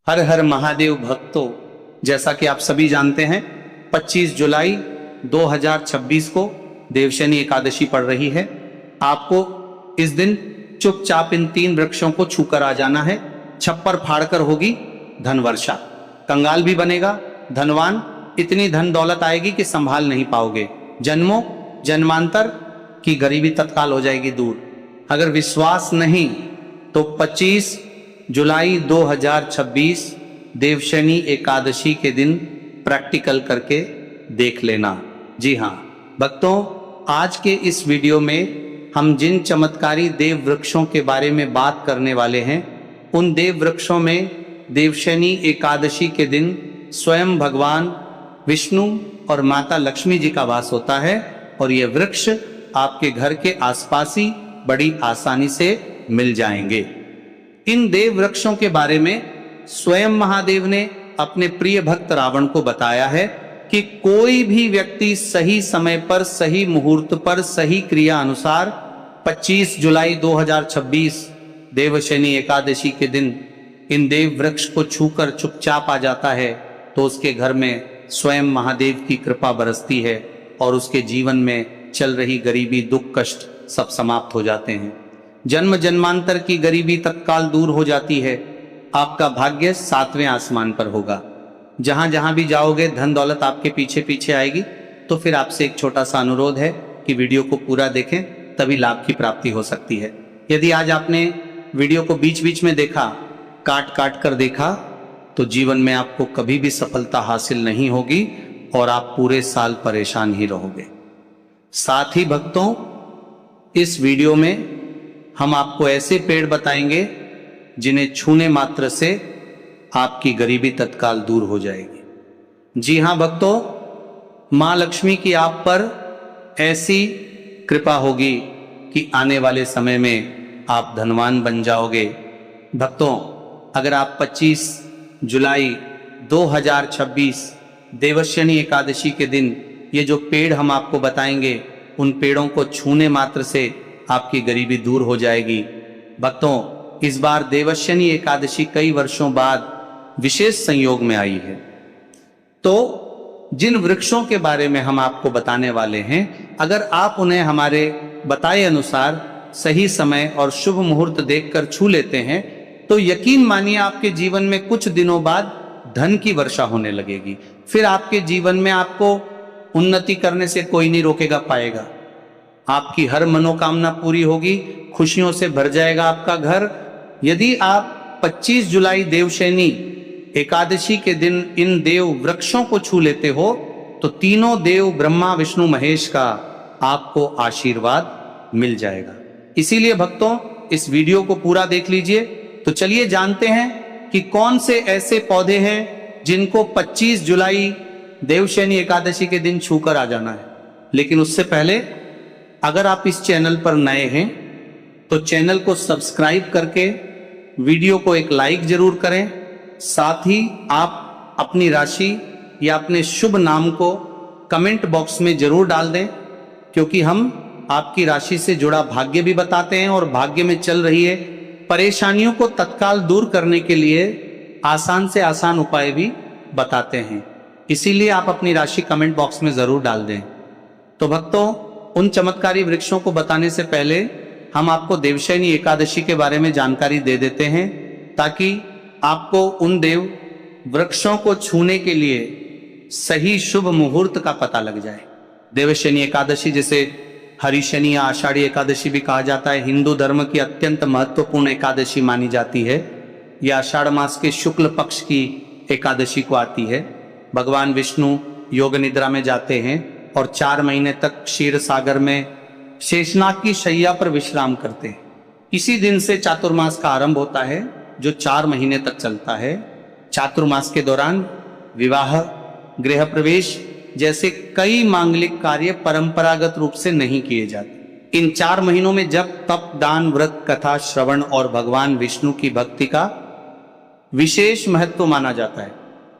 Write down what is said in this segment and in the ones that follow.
हर हर महादेव भक्तों, जैसा कि आप सभी जानते हैं 25 जुलाई 2026 को देवशनी एकादशी पड़ रही है। आपको इस दिन चुपचाप इन 3 वृक्षों को छूकर आ जाना है। छप्पर फाड़कर होगी धन वर्षा, कंगाल भी बनेगा धनवान, इतनी धन दौलत आएगी कि संभाल नहीं पाओगे। जन्मों जन्मांतर की गरीबी तत्काल हो जाएगी दूर। अगर विश्वास नहीं तो 25 जुलाई 2026 देवशनी एकादशी के दिन प्रैक्टिकल करके देख लेना। जी हाँ भक्तों, आज के इस वीडियो में हम जिन चमत्कारी देव वृक्षों के बारे में बात करने वाले हैं, उन देव वृक्षों में देवशनी एकादशी के दिन स्वयं भगवान विष्णु और माता लक्ष्मी जी का वास होता है और ये वृक्ष आपके घर के आसपास ही बड़ी आसानी से मिल जाएंगे। इन देव वृक्षों के बारे में स्वयं महादेव ने अपने प्रिय भक्त रावण को बताया है कि कोई भी व्यक्ति सही समय पर, सही मुहूर्त पर, सही क्रिया अनुसार 25 जुलाई 2026 देवशनी एकादशी के दिन इन देव वृक्ष को छूकर चुपचाप आ जाता है तो उसके घर में स्वयं महादेव की कृपा बरसती है और उसके जीवन में चल रही गरीबी, दुख, कष्ट सब समाप्त हो जाते हैं। जन्म जन्मांतर की गरीबी तत्काल दूर हो जाती है। आपका भाग्य 7वें आसमान पर होगा। जहां जहां भी जाओगे धन दौलत आपके पीछे पीछे आएगी। तो फिर आपसे एक छोटा सा अनुरोध है कि वीडियो को पूरा देखें, तभी लाभ की प्राप्ति हो सकती है। यदि आज आपने वीडियो को बीच बीच में देखा, काट काट कर देखा, तो जीवन में आपको कभी भी सफलता हासिल नहीं होगी और आप पूरे साल परेशान ही रहोगे। साथ ही भक्तों, इस वीडियो में हम आपको ऐसे पेड़ बताएंगे जिन्हें छूने मात्र से आपकी गरीबी तत्काल दूर हो जाएगी। जी हां भक्तों, मां लक्ष्मी की आप पर ऐसी कृपा होगी कि आने वाले समय में आप धनवान बन जाओगे। भक्तों, अगर आप 25 जुलाई 2026 देवशनी एकादशी के दिन ये जो पेड़ हम आपको बताएंगे, उन पेड़ों को छूने मात्र से आपकी गरीबी दूर हो जाएगी। भक्तों, इस बार देवशनी एकादशी कई वर्षों बाद विशेष संयोग में आई है। तो जिन वृक्षों के बारे में हम आपको बताने वाले हैं, अगर आप उन्हें हमारे बताए अनुसार सही समय और शुभ मुहूर्त देखकर छू लेते हैं तो यकीन मानिए आपके जीवन में कुछ दिनों बाद धन की वर्षा होने लगेगी। फिर आपके जीवन में आपको उन्नति करने से कोई नहीं रोकेगा पाएगा। आपकी हर मनोकामना पूरी होगी, खुशियों से भर जाएगा आपका घर। यदि आप 25 जुलाई देवशनी एकादशी के दिन इन देव वृक्षों को छू लेते हो तो तीनों देव ब्रह्मा विष्णु महेश का आपको आशीर्वाद मिल जाएगा। इसीलिए भक्तों, इस वीडियो को पूरा देख लीजिए। तो चलिए जानते हैं कि कौन से ऐसे पौधे हैं जिनको 25 जुलाई देवशनी एकादशी के दिन छूकर आ जाना है। लेकिन उससे पहले अगर आप इस चैनल पर नए हैं तो चैनल को सब्सक्राइब करके वीडियो को एक लाइक जरूर करें। साथ ही आप अपनी राशि या अपने शुभ नाम को कमेंट बॉक्स में जरूर डाल दें, क्योंकि हम आपकी राशि से जुड़ा भाग्य भी बताते हैं और भाग्य में चल रही है परेशानियों को तत्काल दूर करने के लिए आसान से आसान उपाय भी बताते हैं। इसीलिए आप अपनी राशि कमेंट बॉक्स में जरूर डाल दें। तो भक्तों, उन चमत्कारी वृक्षों को बताने से पहले हम आपको देवशनी एकादशी के बारे में जानकारी दे देते हैं, ताकि आपको उन देव वृक्षों को छूने के लिए सही शुभ मुहूर्त का पता लग जाए। देवशनी एकादशी, जिसे हरिशनी या आषाढ़ी एकादशी भी कहा जाता है, हिंदू धर्म की अत्यंत महत्वपूर्ण एकादशी मानी जाती है। यह आषाढ़ मास के शुक्ल पक्ष की एकादशी को आती है। भगवान विष्णु योग निद्रा में जाते हैं और 4 महीने तक क्षीर सागर में शेषनाग की शैया पर विश्राम करते हैं। इसी दिन से चातुर्मास का आरंभ होता है, जो 4 महीने तक चलता है। चातुर्मास के दौरान विवाह, गृह प्रवेश जैसे कई मांगलिक कार्य परंपरागत रूप से नहीं किए जाते। इन 4 महीनों में जप, तप, दान, व्रत, कथा श्रवण और भगवान विष्णु की भक्ति का विशेष महत्व माना जाता है।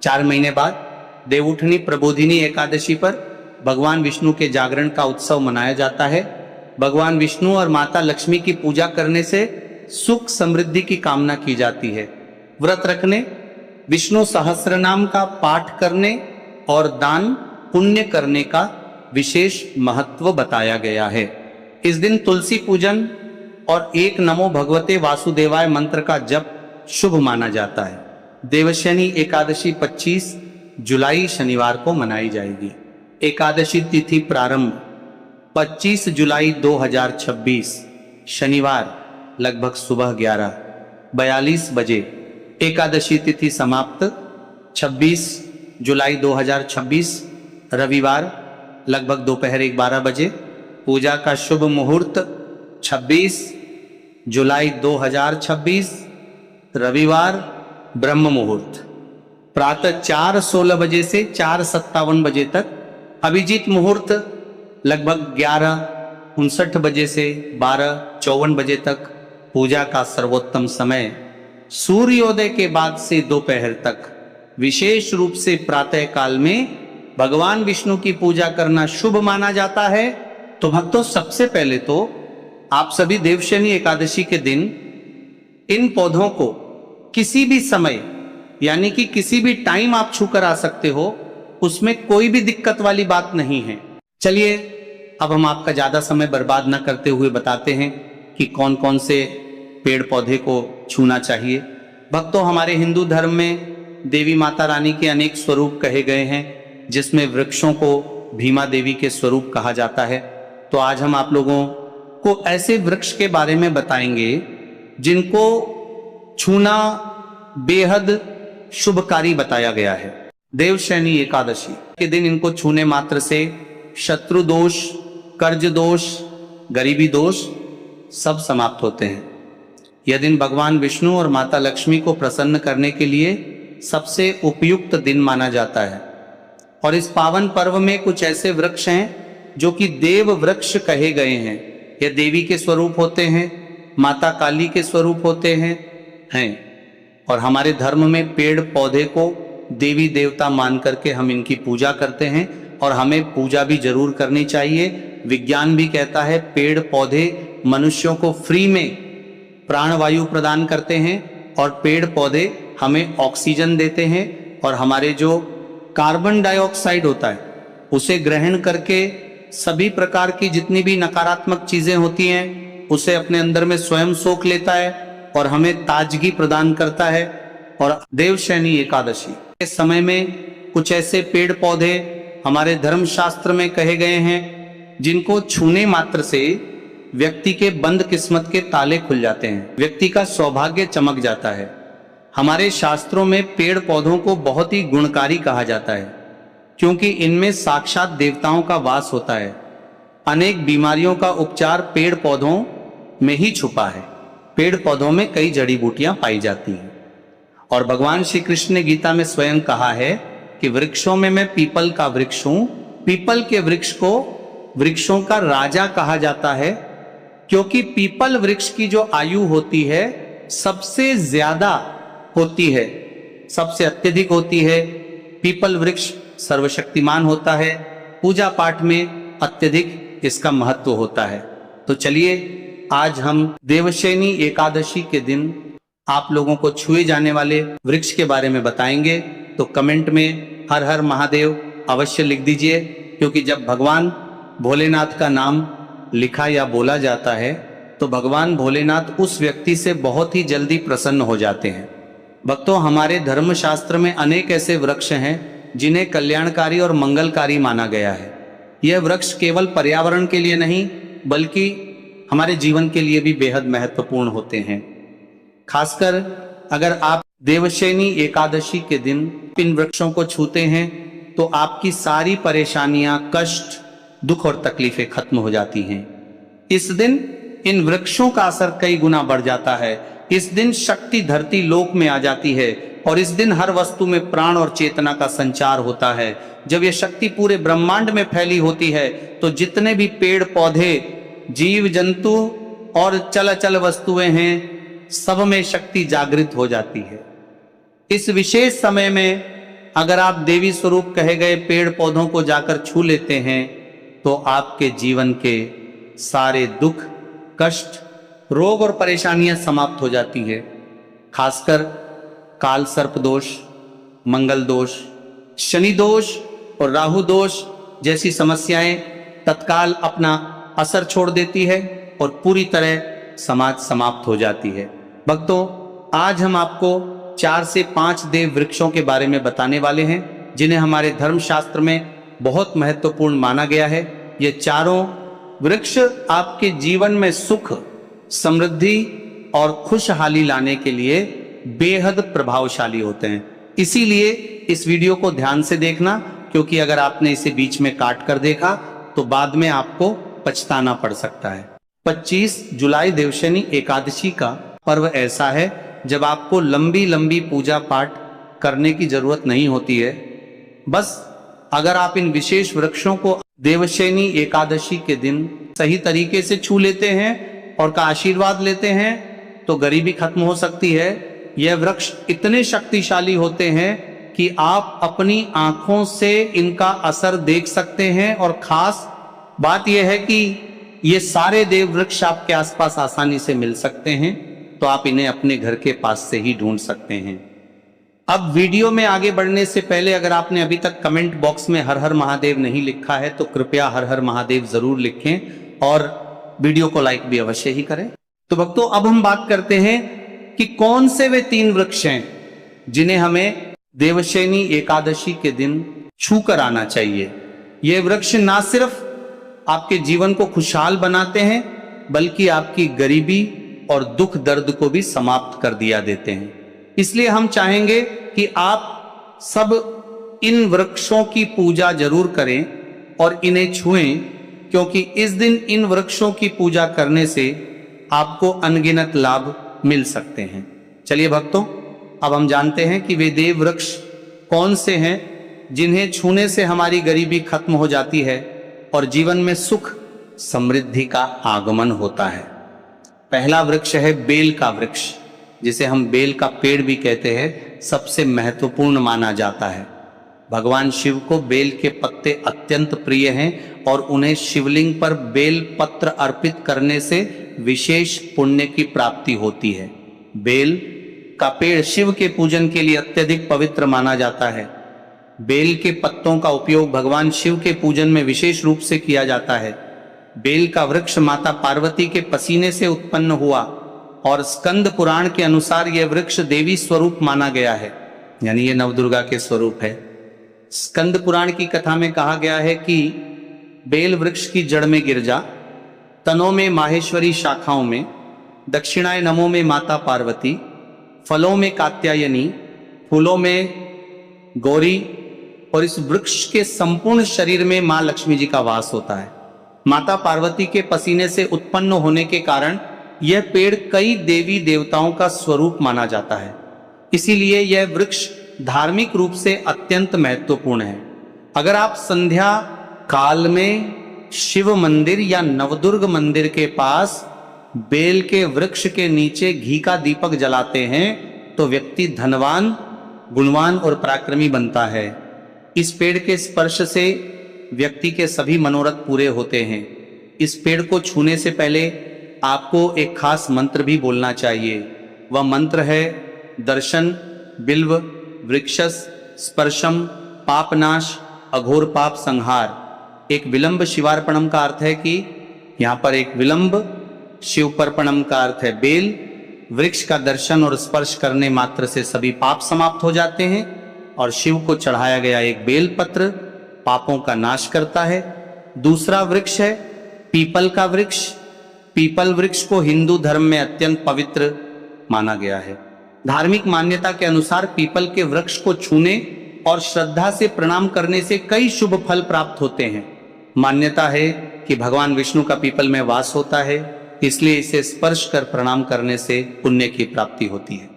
4 महीने बाद देवउठनी प्रबोधिनी एकादशी पर भगवान विष्णु के जागरण का उत्सव मनाया जाता है। भगवान विष्णु और माता लक्ष्मी की पूजा करने से सुख समृद्धि की कामना की जाती है। व्रत रखने, विष्णु सहस्रनाम का पाठ करने और दान पुण्य करने का विशेष महत्व बताया गया है। इस दिन तुलसी पूजन और एक नमो भगवते वासुदेवाय मंत्र का जप शुभ माना जाता है। देवशयनी एकादशी 25 जुलाई शनिवार को मनाई जाएगी। एकादशी तिथि प्रारंभ 25 जुलाई 2026 शनिवार लगभग सुबह 11:42 बजे। एकादशी तिथि समाप्त 26 जुलाई 2026 रविवार लगभग दोपहर 12 बजे। पूजा का शुभ मुहूर्त 26 जुलाई 2026 रविवार ब्रह्म मुहूर्त प्रातः 4:16 बजे से 4:57 बजे तक। अभिजीत मुहूर्त लगभग 11:59 बजे से 12:54 बजे तक। पूजा का सर्वोत्तम समय सूर्योदय के बाद से दोपहर तक। विशेष रूप से प्रातः काल में भगवान विष्णु की पूजा करना शुभ माना जाता है। तो भक्तों, सबसे पहले तो आप सभी देवशयनी एकादशी के दिन इन पौधों को किसी भी समय यानी कि किसी भी टाइम आप छूकर आ सकते हो, उसमें कोई भी दिक्कत वाली बात नहीं है। चलिए अब हम आपका ज्यादा समय बर्बाद न करते हुए बताते हैं कि कौन कौन से पेड़ पौधे को छूना चाहिए। भक्तों, हमारे हिंदू धर्म में देवी माता रानी के अनेक स्वरूप कहे गए हैं, जिसमें वृक्षों को भीमा देवी के स्वरूप कहा जाता है। तो आज हम आप लोगों को ऐसे वृक्ष के बारे में बताएंगे जिनको छूना बेहद शुभकारी बताया गया है। देवशयनी एकादशी के दिन इनको छूने मात्र से शत्रु दोष, कर्ज दोष, गरीबी दोष सब समाप्त होते हैं। यह दिन भगवान विष्णु और माता लक्ष्मी को प्रसन्न करने के लिए सबसे उपयुक्त दिन माना जाता है। और इस पावन पर्व में कुछ ऐसे वृक्ष हैं जो कि देव वृक्ष कहे गए हैं। यह देवी के स्वरूप होते हैं, माता काली के स्वरूप होते हैं। और हमारे धर्म में पेड़ पौधे को देवी देवता मान करके हम इनकी पूजा करते हैं और हमें पूजा भी जरूर करनी चाहिए। विज्ञान भी कहता है पेड़ पौधे मनुष्यों को फ्री में प्राणवायु प्रदान करते हैं और पेड़ पौधे हमें ऑक्सीजन देते हैं और हमारे जो कार्बन डाइऑक्साइड होता है उसे ग्रहण करके सभी प्रकार की जितनी भी नकारात्मक चीजें होती हैं उसे अपने अंदर में स्वयं सोख लेता है और हमें ताजगी प्रदान करता है। और देवशयनी एकादशी के समय में कुछ ऐसे पेड़ पौधे हमारे धर्म शास्त्र में कहे गए हैं जिनको छूने मात्र से व्यक्ति के बंद किस्मत के ताले खुल जाते हैं, व्यक्ति का सौभाग्य चमक जाता है। हमारे शास्त्रों में पेड़ पौधों को बहुत ही गुणकारी कहा जाता है क्योंकि इनमें साक्षात देवताओं का वास होता है। अनेक बीमारियों का उपचार पेड़ पौधों में ही छुपा है। पेड़ पौधों में कई जड़ी बूटियां पाई जाती हैं और भगवान श्री कृष्ण ने गीता में स्वयं कहा है कि वृक्षों में मैं पीपल का वृक्ष हूं। पीपल के वृक्ष को वृक्षों का राजा कहा जाता है क्योंकि पीपल वृक्ष की जो आयु होती है सबसे ज्यादा होती है, सबसे अत्यधिक होती है। पीपल वृक्ष सर्वशक्तिमान होता है, पूजा पाठ में अत्यधिक इसका महत्व होता है। तो चलिए आज हम देवशयनी एकादशी के दिन आप लोगों को छुए जाने वाले वृक्ष के बारे में बताएंगे। तो कमेंट में हर हर महादेव अवश्य लिख दीजिए क्योंकि जब भगवान भोलेनाथ का नाम लिखा या बोला जाता है तो भगवान भोलेनाथ उस व्यक्ति से बहुत ही जल्दी प्रसन्न हो जाते हैं। भक्तों, हमारे धर्म शास्त्र में अनेक ऐसे वृक्ष हैं जिन्हें कल्याणकारी और मंगलकारी माना गया है। यह वृक्ष केवल पर्यावरण के लिए नहीं बल्कि हमारे जीवन के लिए भी बेहद महत्वपूर्ण होते हैं। खासकर अगर आप देवशयनी एकादशी के दिन इन वृक्षों को छूते हैं तो आपकी सारी परेशानियां, कष्ट, दुख और तकलीफें खत्म हो जाती हैं। इस दिन इन वृक्षों का असर कई गुना बढ़ जाता है। इस दिन शक्ति धरती लोक में आ जाती है और इस दिन हर वस्तु में प्राण और चेतना का संचार होता है। जब यह शक्ति पूरे ब्रह्मांड में फैली होती है तो जितने भी पेड़ पौधे, जीव जंतु और चल वस्तुएं हैं सब में शक्ति जागृत हो जाती है। इस विशेष समय में अगर आप देवी स्वरूप कहे गए पेड़ पौधों को जाकर छू लेते हैं तो आपके जीवन के सारे दुख, कष्ट, रोग और परेशानियां समाप्त हो जाती है। खासकर काल सर्प दोष, मंगल दोष, शनि दोष और राहु दोष जैसी समस्याएं तत्काल अपना असर छोड़ देती है और पूरी तरह समाज समाप्त हो जाती है। भक्तों, आज हम आपको 4 से 5 देव वृक्षों के बारे में बताने वाले हैं जिन्हें हमारे धर्मशास्त्र में बहुत महत्वपूर्ण माना गया है। ये चारों वृक्ष आपके जीवन में सुख, समृद्धि और खुशहाली लाने के लिए बेहद प्रभावशाली होते हैं। इसीलिए इस वीडियो को ध्यान से देखना, क्योंकि अगर आपने इसे बीच में काट कर देखा तो बाद में आपको पछताना पड़ सकता है। 25 जुलाई देवशनी एकादशी का पर्व ऐसा है जब आपको लंबी लंबी पूजा पाठ करने की जरूरत नहीं होती है। बस अगर आप इन विशेष वृक्षों को देवशनी एकादशी के दिन सही तरीके से छू लेते हैं और का आशीर्वाद लेते हैं तो गरीबी खत्म हो सकती है। यह वृक्ष इतने शक्तिशाली होते हैं कि आप अपनी आंखों से इनका असर देख सकते हैं, और खास बात यह है कि ये सारे देव वृक्ष आपके आसपास आसानी से मिल सकते हैं, तो आप इन्हें अपने घर के पास से ही ढूंढ सकते हैं। अब वीडियो में आगे बढ़ने से पहले अगर आपने अभी तक कमेंट बॉक्स में हर हर महादेव नहीं लिखा है तो कृपया हर हर महादेव जरूर लिखें और वीडियो को लाइक भी अवश्य ही करें। तो भक्तों, अब हम बात करते हैं कि कौन से वे 3 वृक्ष हैं जिन्हें हमें देवशनी एकादशी के दिन छू कर आना चाहिए। ये वृक्ष ना सिर्फ आपके जीवन को खुशहाल बनाते हैं बल्कि आपकी गरीबी और दुख दर्द को भी समाप्त कर दिया देते हैं। इसलिए हम चाहेंगे कि आप सब इन वृक्षों की पूजा जरूर करें और इन्हें छुएं, क्योंकि इस दिन इन वृक्षों की पूजा करने से आपको अनगिनत लाभ मिल सकते हैं। चलिए भक्तों, अब हम जानते हैं कि वे देव वृक्ष कौन से हैं जिन्हें छूने से हमारी गरीबी खत्म हो जाती है और जीवन में सुख समृद्धि का आगमन होता है। पहला वृक्ष है बेल का वृक्ष, जिसे हम बेल का पेड़ भी कहते हैं। सबसे महत्वपूर्ण माना जाता है। भगवान शिव को बेल के पत्ते अत्यंत प्रिय हैं और उन्हें शिवलिंग पर बेल पत्र अर्पित करने से विशेष पुण्य की प्राप्ति होती है। बेल का पेड़ शिव के पूजन के लिए अत्यधिक पवित्र माना जाता है। बेल के पत्तों का उपयोग भगवान शिव के पूजन में विशेष रूप से किया जाता है। बेल का वृक्ष माता पार्वती के पसीने से उत्पन्न हुआ और स्कंद पुराण के अनुसार यह वृक्ष देवी स्वरूप माना गया है, यानी ये नवदुर्गा के स्वरूप है। स्कंद पुराण की कथा में कहा गया है कि बेल वृक्ष की जड़ में गिरजा, तनों में माहेश्वरी, शाखाओं में दक्षिणाय नमो में माता पार्वती, फलों में कात्यायनी, फूलों में गौरी, और इस वृक्ष के संपूर्ण शरीर में मां लक्ष्मी जी का वास होता है। माता पार्वती के पसीने से उत्पन्न होने के कारण यह पेड़ कई देवी देवताओं का स्वरूप माना जाता है। इसीलिए यह वृक्ष धार्मिक रूप से अत्यंत महत्वपूर्ण है। अगर आप संध्या काल में शिव मंदिर या नवदुर्ग मंदिर के पास बेल के वृक्ष के नीचे घी का दीपक जलाते हैं तो व्यक्ति धनवान, गुणवान और पराक्रमी बनता है। इस पेड़ के स्पर्श से व्यक्ति के सभी मनोरथ पूरे होते हैं। इस पेड़ को छूने से पहले आपको एक खास मंत्र भी बोलना चाहिए। वह मंत्र है दर्शन बिल्व वृक्षस स्पर्शम पापनाश अघोर पाप संहार। एक विलंब शिवार्पणम का अर्थ है कि यहाँ पर एक विलंब, शिवपर्पणम का अर्थ है बेल। वृक्ष का दर्शन और स्पर्श करने मात्र से सभी पाप समाप्त हो जाते हैं और शिव को चढ़ाया गया एक बेल पत्र पापों का नाश करता है। दूसरा वृक्ष है पीपल का वृक्ष। पीपल वृक्ष को हिंदू धर्म में अत्यंत पवित्र माना गया है। धार्मिक मान्यता के अनुसार पीपल के वृक्ष को छूने और श्रद्धा से प्रणाम करने से कई शुभ फल प्राप्त होते हैं। मान्यता है कि भगवान विष्णु का पीपल में वास होता है, इसलिए इसे स्पर्श कर प्रणाम करने से पुण्य की प्राप्ति होती है।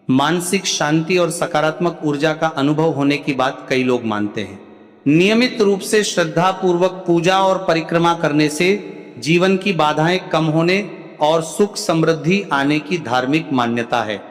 मानसिक शांति और सकारात्मक ऊर्जा का अनुभव होने की बात कई लोग मानते हैं। नियमित रूप से श्रद्धा पूर्वक पूजा और परिक्रमा करने से जीवन की बाधाएं कम होने और सुख समृद्धि आने की धार्मिक मान्यता है।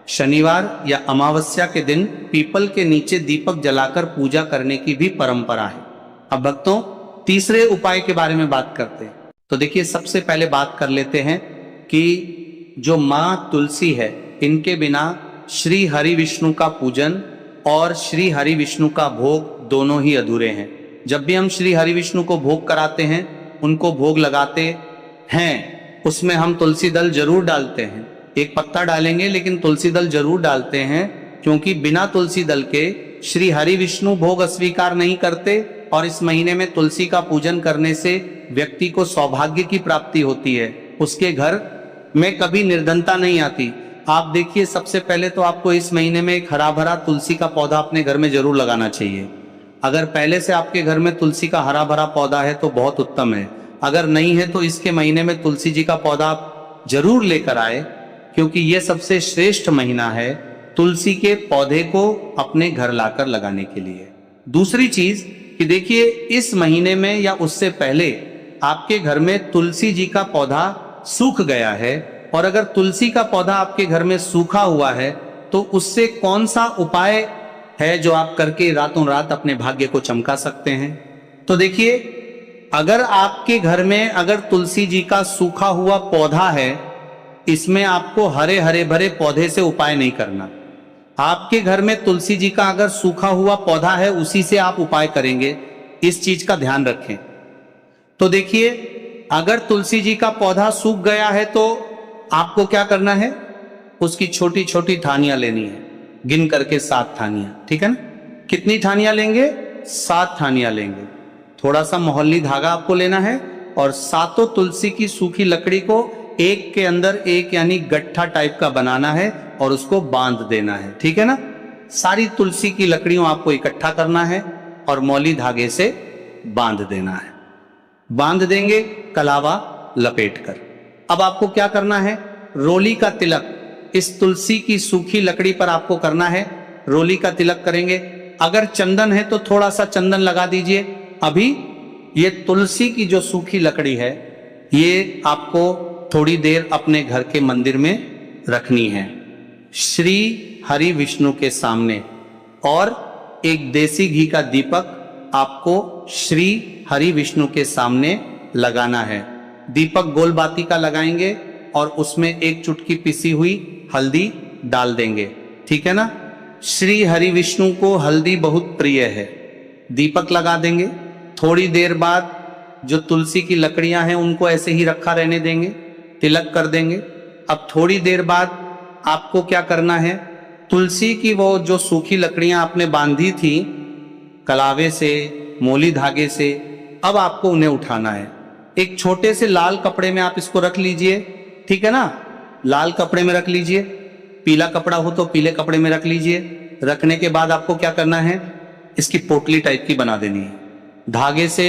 शनिवार या अमावस्या के दिन पीपल के नीचे दीपक जलाकर पूजा करने की भी परंपरा है। अब भक्तों, तीसरे उपाय के बारे में बात करते हैं। तो देखिए, सबसे पहले बात कर लेते हैं कि जो माँ तुलसी है, इनके बिना श्री हरि विष्णु का पूजन और श्री हरि विष्णु का भोग दोनों ही अधूरे हैं। जब भी हम श्री हरि विष्णु को भोग कराते हैं, उनको भोग लगाते हैं, उसमें हम तुलसी दल जरूर डालते हैं। एक पत्ता डालेंगे लेकिन तुलसी दल जरूर डालते हैं, क्योंकि बिना तुलसी दल के श्री हरि विष्णु भोग अस्वीकार नहीं करते। और इस महीने में तुलसी का पूजन करने से व्यक्ति को सौभाग्य की प्राप्ति होती है, उसके घर में कभी निर्धनता नहीं आती। आप देखिए, सबसे पहले तो आपको इस महीने में एक हरा भरा तुलसी का पौधा अपने घर में जरूर लगाना चाहिए। अगर पहले से आपके घर में तुलसी का हरा भरा पौधा है तो बहुत उत्तम है। अगर नहीं है तो इसके महीने में तुलसी जी का पौधा आप जरूर लेकर आए, क्योंकि यह सबसे श्रेष्ठ महीना है तुलसी के पौधे को अपने घर लाकर लगाने के लिए। दूसरी चीज कि देखिए, इस महीने में या उससे पहले आपके घर में तुलसी जी का पौधा सूख गया है, और अगर तुलसी का पौधा आपके घर में सूखा हुआ है तो उससे कौन सा उपाय है जो आप करके रातों रात अपने भाग्य को चमका सकते हैं। तो देखिए, अगर आपके घर में अगर तुलसी जी का सूखा हुआ पौधा है, इसमें आपको हरे हरे भरे पौधे से उपाय नहीं करना। आपके घर में तुलसी जी का अगर सूखा हुआ पौधा है, उसी से आप उपाय करेंगे, इस चीज का ध्यान रखें। तो देखिए, अगर तुलसी जी का पौधा सूख गया है तो आपको क्या करना है, उसकी छोटी छोटी ठानियां लेनी है, गिन करके 7 ठानियां, ठीक है ना। कितनी ठानियां लेंगे? 7 ठानियां लेंगे। थोड़ा सा मोहल्ली धागा आपको लेना है और 7 तुलसी की सूखी लकड़ी को एक के अंदर एक यानी गट्ठा टाइप का बनाना है और उसको बांध देना है, ठीक है ना। सारी तुलसी की लकड़ियों आपको इकट्ठा करना है और मौली धागे से बांध देना है। बांध देंगे कलावा लपेटकर। अब आपको क्या करना है, रोली का तिलक इस तुलसी की सूखी लकड़ी पर आपको करना है। रोली का तिलक करेंगे। अगर चंदन है तो थोड़ा सा चंदन लगा दीजिए। अभी ये तुलसी की जो सूखी लकड़ी है, ये आपको थोड़ी देर अपने घर के मंदिर में रखनी है, श्री हरि विष्णु के सामने। और एक देसी घी का दीपक आपको श्री हरि विष्णु के सामने लगाना है। दीपक गोल बाती का लगाएंगे और उसमें एक चुटकी पिसी हुई हल्दी डाल देंगे, ठीक है ना। श्री हरि विष्णु को हल्दी बहुत प्रिय है। दीपक लगा देंगे। थोड़ी देर बाद जो तुलसी की लकड़ियां हैं उनको ऐसे ही रखा रहने देंगे, तिलक कर देंगे। अब थोड़ी देर बाद आपको क्या करना है, तुलसी की वो जो सूखी लकड़ियां आपने बांधी थी कलावे से, मोली धागे से, अब आपको उन्हें उठाना है। एक छोटे से लाल कपड़े में आप इसको रख लीजिए, ठीक है ना। लाल कपड़े में रख लीजिए, पीला कपड़ा हो तो पीले कपड़े में रख लीजिए। रखने के बाद आपको क्या करना है, इसकी पोटली टाइप की बना देनी है। धागे से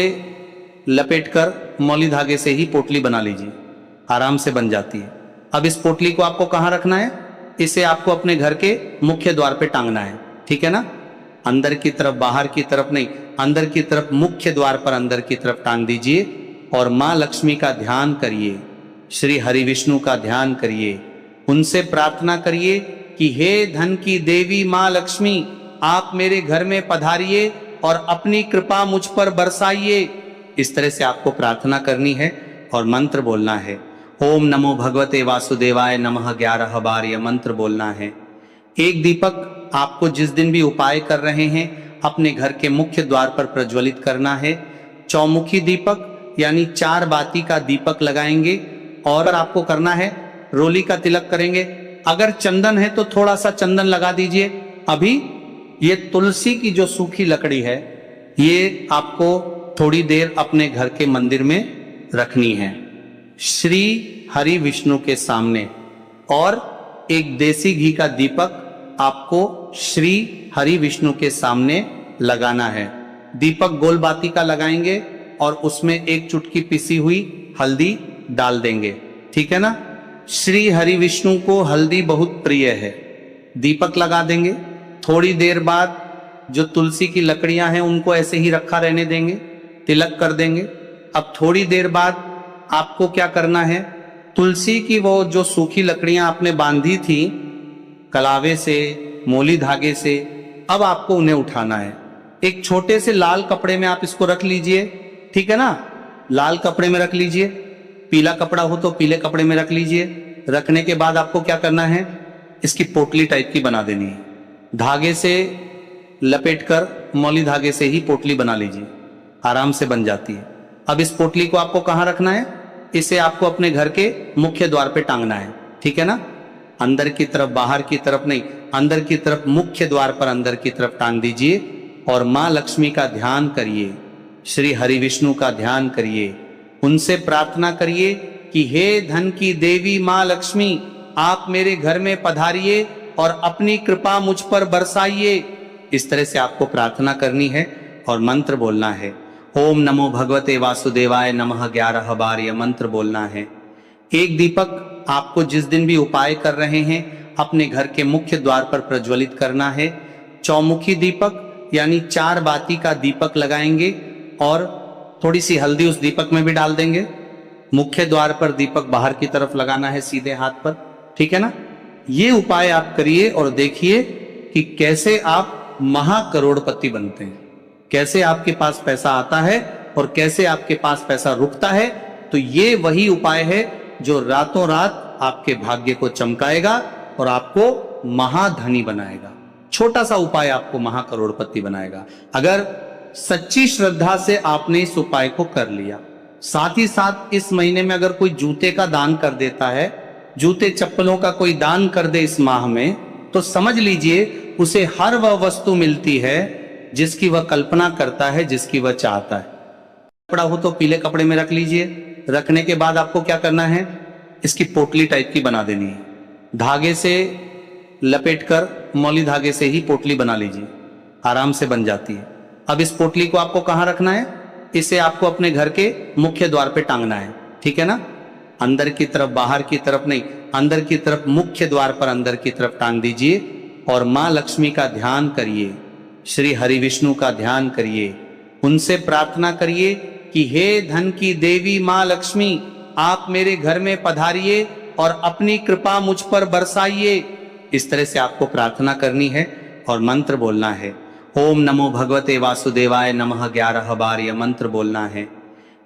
लपेटकर मौली धागे से ही पोटली बना लीजिए, आराम से बन जाती है। अब इस पोटली को आपको कहाँ रखना है, इसे आपको अपने घर के मुख्य द्वार पे टांगना है, ठीक है ना। अंदर की तरफ, बाहर की तरफ नहीं, अंदर की तरफ, मुख्य द्वार पर अंदर की तरफ टांग दीजिए। और माँ लक्ष्मी का ध्यान करिए, श्री हरि विष्णु का ध्यान करिए, उनसे प्रार्थना करिए कि हे धन की देवी माँ लक्ष्मी, आप मेरे घर में पधारिए और अपनी कृपा मुझ पर बरसाइए। इस तरह से आपको प्रार्थना करनी है और मंत्र बोलना है। ओम नमो भगवते वासुदेवाय नमः 11 बार यह मंत्र बोलना है। एक दीपक आपको जिस दिन भी उपाय कर रहे हैं अपने घर के मुख्य द्वार पर प्रज्वलित करना है। चौमुखी दीपक यानी 4 बाती का दीपक लगाएंगे और आपको करना है, रोली का तिलक करेंगे। अगर चंदन है तो थोड़ा सा चंदन लगा दीजिए। अभी ये तुलसी की जो सूखी लकड़ी है, ये आपको थोड़ी देर अपने घर के मंदिर में रखनी है, श्री हरि विष्णु के सामने। और एक देसी घी का दीपक आपको श्री हरि विष्णु के सामने लगाना है। दीपक गोल बाती का लगाएंगे और उसमें एक चुटकी पिसी हुई हल्दी डाल देंगे, ठीक है ना। श्री हरि विष्णु को हल्दी बहुत प्रिय है। दीपक लगा देंगे। थोड़ी देर बाद जो तुलसी की लकड़ियां हैं उनको ऐसे ही रखा रहने देंगे, तिलक कर देंगे। अब थोड़ी देर बाद आपको क्या करना है, तुलसी की वो जो सूखी लकड़ियां आपने बांधी थी कलावे से, मोली धागे से, अब आपको उन्हें उठाना है। एक छोटे से लाल कपड़े में आप इसको रख लीजिए, ठीक है ना। लाल कपड़े में रख लीजिए, पीला कपड़ा हो तो पीले कपड़े में रख लीजिए। रखने के बाद आपको क्या करना है, इसकी पोटली टाइप की बना देनी है। धागे से लपेटकर मौली धागे से ही पोटली बना लीजिए, आराम से बन जाती है। अब इस पोटली को आपको कहाँ रखना है? इसे आपको अपने घर के मुख्य द्वार पे टांगना है, ठीक है ना? अंदर की तरफ, बाहर की तरफ नहीं, अंदर की तरफ, मुख्य द्वार पर अंदर की तरफ टांग दीजिए और माँ लक्ष्मी का ध्यान करिए, श्री हरि विष्णु का ध्यान करिए, उनसे प्रार्थना करिए कि हे धन की देवी माँ लक्ष्मी, आप मेरे घर में पधारिए और अपनी कृपा मुझ पर बरसाइए। इस तरह से आपको प्रार्थना करनी है और मंत्र बोलना है। ओम नमो भगवते वासुदेवाय नमः 11 बार यह मंत्र बोलना है। एक दीपक आपको जिस दिन भी उपाय कर रहे हैं अपने घर के मुख्य द्वार पर प्रज्वलित करना है। चौमुखी दीपक यानी 4 बाती का दीपक लगाएंगे और थोड़ी सी हल्दी उस दीपक में भी डाल देंगे। मुख्य द्वार पर दीपक बाहर की तरफ लगाना है सीधे हाथ पर, ठीक है ना? ये उपाय आप करिए और देखिए कि कैसे आप महाकरोड़पति बनते हैं, कैसे आपके पास पैसा आता है और कैसे आपके पास पैसा रुकता है। तो ये वही उपाय है जो रातों रात आपके भाग्य को चमकाएगा और आपको महाधनी बनाएगा। छोटा सा उपाय आपको महाकरोड़पति बनाएगा अगर सच्ची श्रद्धा से आपने इस उपाय को कर लिया। साथ ही साथ इस महीने में अगर कोई जूते का दान कर देता है, जूते चप्पलों का कोई दान कर दे इस माह में, तो समझ लीजिए उसे हर वह वस्तु मिलती है जिसकी वह कल्पना करता है, जिसकी वह चाहता है। कपड़ा हो तो पीले कपड़े में रख लीजिए। रखने के बाद आपको क्या करना है, इसकी पोटली टाइप की बना देनी है। धागे से लपेटकर मौली धागे से ही पोटली बना लीजिए, आराम से बन जाती है। अब इस पोटली को आपको कहाँ रखना है? इसे आपको अपने घर के मुख्य द्वार पे टांगना है, ठीक है ना? अंदर की तरफ, बाहर की तरफ नहीं, अंदर की तरफ, मुख्य द्वार पर अंदर की तरफ टांग दीजिए और माँ लक्ष्मी का ध्यान करिए, श्री हरि विष्णु का ध्यान करिए, उनसे प्रार्थना करिए कि हे धन की देवी माँ लक्ष्मी, आप मेरे घर में पधारिए और अपनी कृपा मुझ पर बरसाइए। इस तरह से आपको प्रार्थना करनी है और मंत्र बोलना है। ओम नमो भगवते वासुदेवाय नमः 11 बार यह मंत्र बोलना है।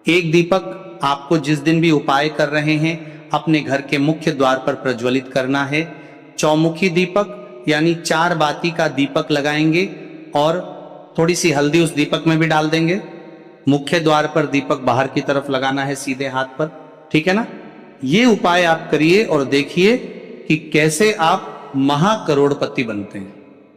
एक दीपक आपको जिस दिन भी उपाय कर रहे हैं अपने घर के मुख्य द्वार पर प्रज्वलित करना है। चौमुखी दीपक यानी 4 बाती का दीपक लगाएंगे और थोड़ी सी हल्दी उस दीपक में भी डाल देंगे। मुख्य द्वार पर दीपक बाहर की तरफ लगाना है सीधे हाथ पर, ठीक है ना? ये उपाय आप करिए और देखिए कि कैसे आप महाकरोड़पति बनते हैं,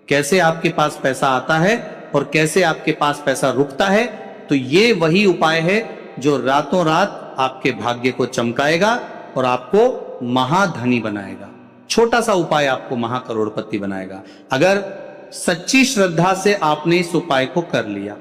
कैसे आपके पास पैसा आता है और कैसे आपके पास पैसा रुकता है। तो ये वही उपाय है जो रातों रात आपके भाग्य को चमकाएगा और आपको महाधनी बनाएगा। छोटा सा उपाय आपको महाकरोड़पति बनाएगा अगर सच्ची श्रद्धा से आपने इस उपाय को कर लिया।